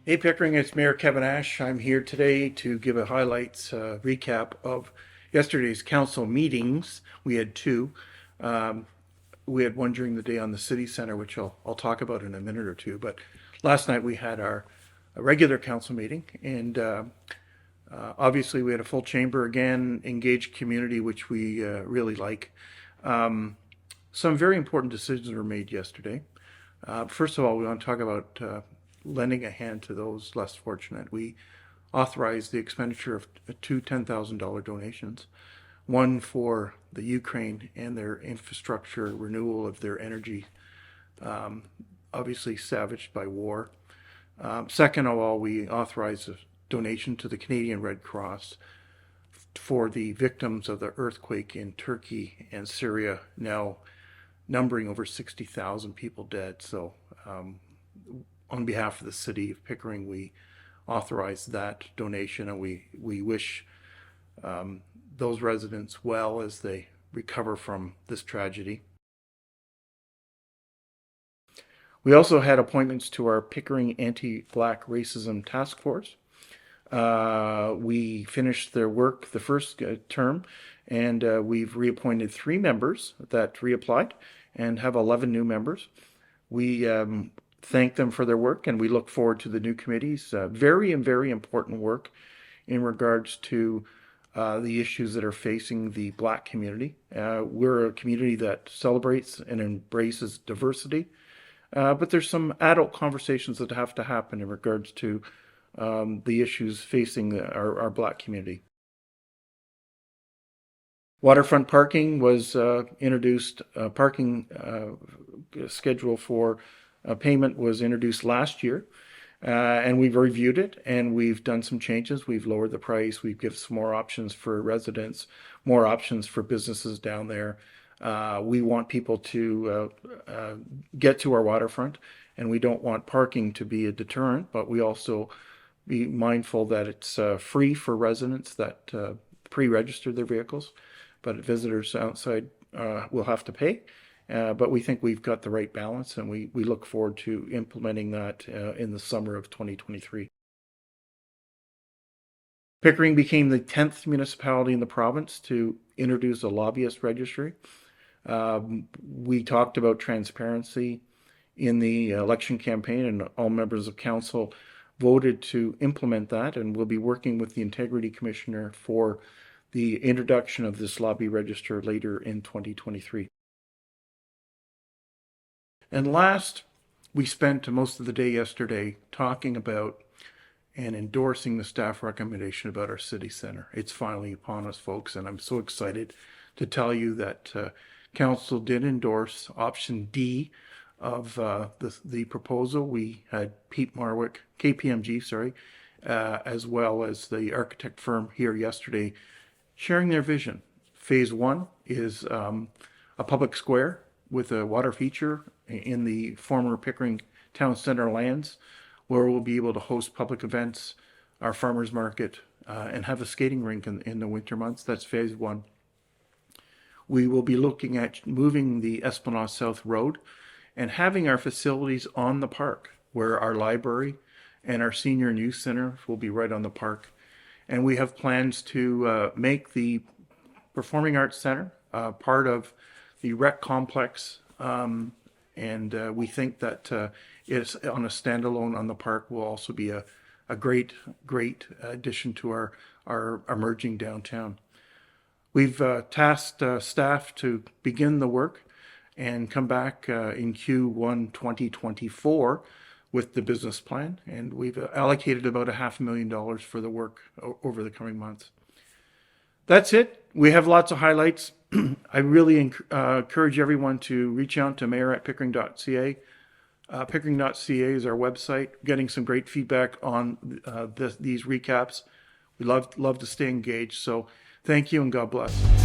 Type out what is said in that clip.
Hey Pickering, it's Mayor Kevin Ash. I'm here today to give a highlights recap of yesterday's council meetings. We had two. Um, we had one during the day on the city center, which I'll talk about in a minute or two. But last night we had our regular council meeting, and obviously we had a full chamber again, engaged community, which we really like. Some very important decisions were made yesterday. First of all, we want to talk about lending a hand to those less fortunate. We authorized the expenditure of two $10,000 donations, one for the Ukraine and their infrastructure renewal of their energy, obviously savaged by war. Second of all, we authorized a donation to the Canadian Red Cross for the victims of the earthquake in Turkey and Syria, now numbering over 60,000 people dead. So on behalf of the city of Pickering, we authorize that donation, and we wish those residents well as they recover from this tragedy. We also had appointments to our Pickering Anti-Black Racism Task Force. We finished their work the first term, and we've reappointed 3 members that reapplied and have 11 new members. We thank them for their work, and we look forward to the new committees. Very important work in regards to the issues that are facing the Black community. We're a community that celebrates and embraces diversity, but there's some adult conversations that have to happen in regards to the issues facing our Black community. Waterfront parking was introduced. Parking schedule for payment was introduced last year, and we've reviewed it and we've done some changes. We've lowered the price. We've given some more options for residents, more options for businesses down there. We want people to get to our waterfront, and we don't want parking to be a deterrent, but we also be mindful that it's free for residents that pre-register their vehicles, but visitors outside will have to pay. But we think we've got the right balance, and we look forward to implementing that in the summer of 2023. Pickering became the 10th municipality in the province to introduce a lobbyist registry. We talked about transparency in the election campaign, and all members of council voted to implement that, and we'll be working with the Integrity Commissioner for the introduction of this lobby register later in 2023. And last, we spent most of the day yesterday talking about and endorsing the staff recommendation about our city center. It's finally upon us, folks, and I'm so excited to tell you that council did endorse option D of the proposal. We had Pete Marwick, KPMG, as well as the architect firm here yesterday sharing their vision. Phase 1 is a public square with a water feature in the former Pickering Town Center lands, where we'll be able to host public events, our farmers market, and have a skating rink in the winter months. That's phase 1. We will be looking at moving the Esplanade South Road and having our facilities on the park, where our library and our senior and youth center will be right on the park. And we have plans to make the Performing Arts Center part of the rec complex, and we think that it's on a standalone on the park will also be a great addition to our emerging downtown. We've tasked staff to begin the work and come back in Q1 2024 with the business plan, and we've allocated about $500,000 for the work over the coming months. That's it. We have lots of highlights. I really encourage everyone to reach out to mayor@pickering.ca. Pickering.ca is our website. Getting some great feedback on these recaps. We love to stay engaged. So thank you and God bless.